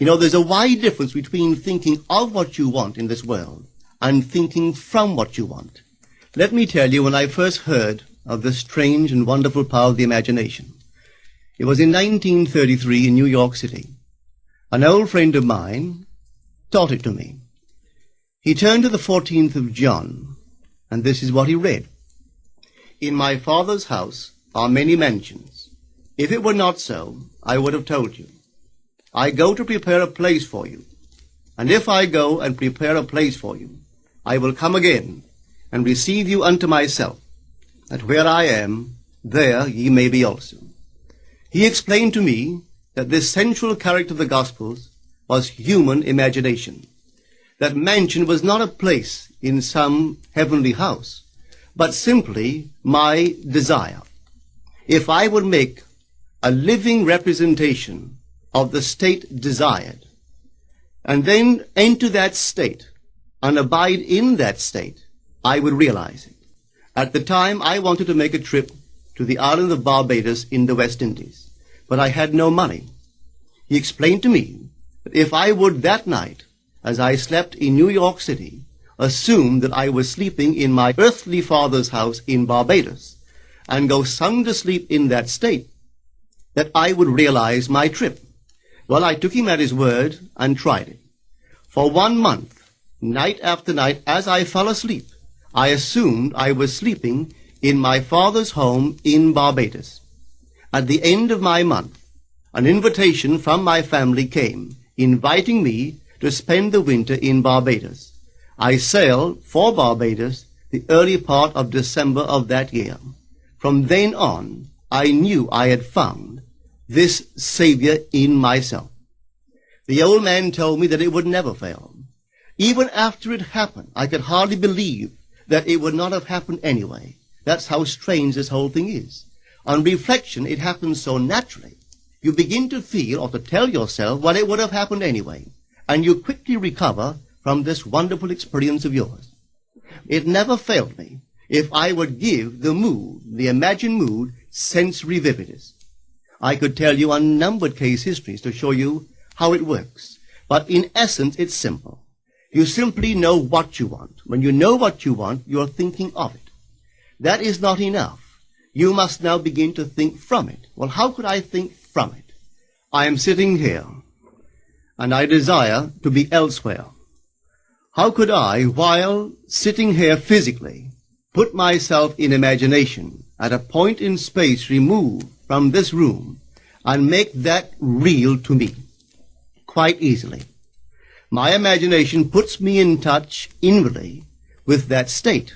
You know, there's a wide difference between thinking of what you want in this world and thinking from what you want. Let me tell you, when I first heard of the strange and wonderful power of the imagination, it was in 1933 in New York City. An old friend of mine taught it to me. He turned to the 14th of John, and this is what he read. In my Father's house are many mansions. If it were not so, I would have told you. I go to prepare a place for you. And if I go and prepare a place for you, I will come again and receive you unto myself, that where I am, there ye may be also. He explained to me that this central character of the Gospels was human imagination. That mansion was not a place in some heavenly house, but simply my desire. If I would make a living representation of the state desired, and then enter that state and abide in that state, I would realize it. At the time, I wanted to make a trip to the island of Barbados in the West Indies, but I had no money. He explained to me that if I would that night, as I slept in New York City, assume that I was sleeping in my earthly father's house in Barbados, and go sound asleep in that state, that I would realize my trip. Well, I took him at his word and tried it. For 1 month, night after night, as I fell asleep, I assumed I was sleeping in my father's home in Barbados. At the end of my month, an invitation from my family came, inviting me to spend the winter in Barbados. I sailed for Barbados the early part of December of that year. From then on, I knew I had found this Savior in myself. The old man told me that it would never fail. Even after it happened, I could hardly believe that it would not have happened anyway. That's how strange this whole thing is. On reflection, it happens so naturally. You begin to feel or to tell yourself, well, it would have happened anyway. And you quickly recover from this wonderful experience of yours. It never failed me if I would give the mood, the imagined mood, sensory vividness. I could tell you unnumbered case histories to show you how it works. But in essence, it's simple. You simply know what you want. When you know what you want, you're thinking of it. That is not enough. You must now begin to think from it. Well, how could I think from it? I am sitting here, and I desire to be elsewhere. How could I, while sitting here physically, put myself in imagination at a point in space removed from this room and make that real to me? Quite easily. My imagination puts me in touch inwardly with that state.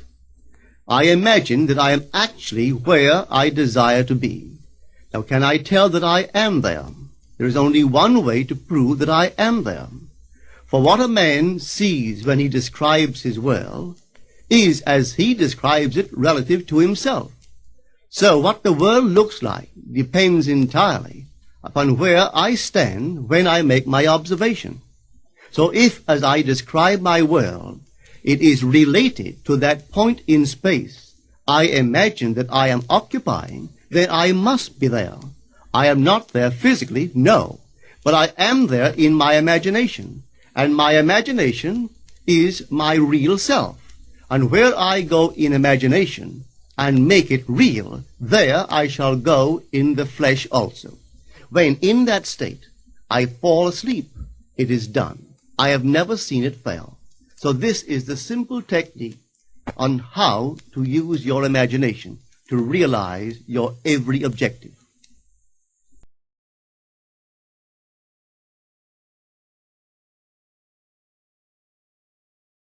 I imagine that I am actually where I desire to be. Now, can I tell that I am there? There is only one way to prove that I am there. For what a man sees when he describes his world is as he describes it relative to himself. So what the world looks like depends entirely upon where I stand when I make my observation. So if, as I describe my world, it is related to that point in space I imagine that I am occupying, then I must be there. I am not there physically, no, but I am there in my imagination. And my imagination is my real self. And where I go in imagination and make it real, there I shall go in the flesh also. When in that state I fall asleep, it is done. I have never seen it fail. So this is the simple technique on how to use your imagination to realize your every objective.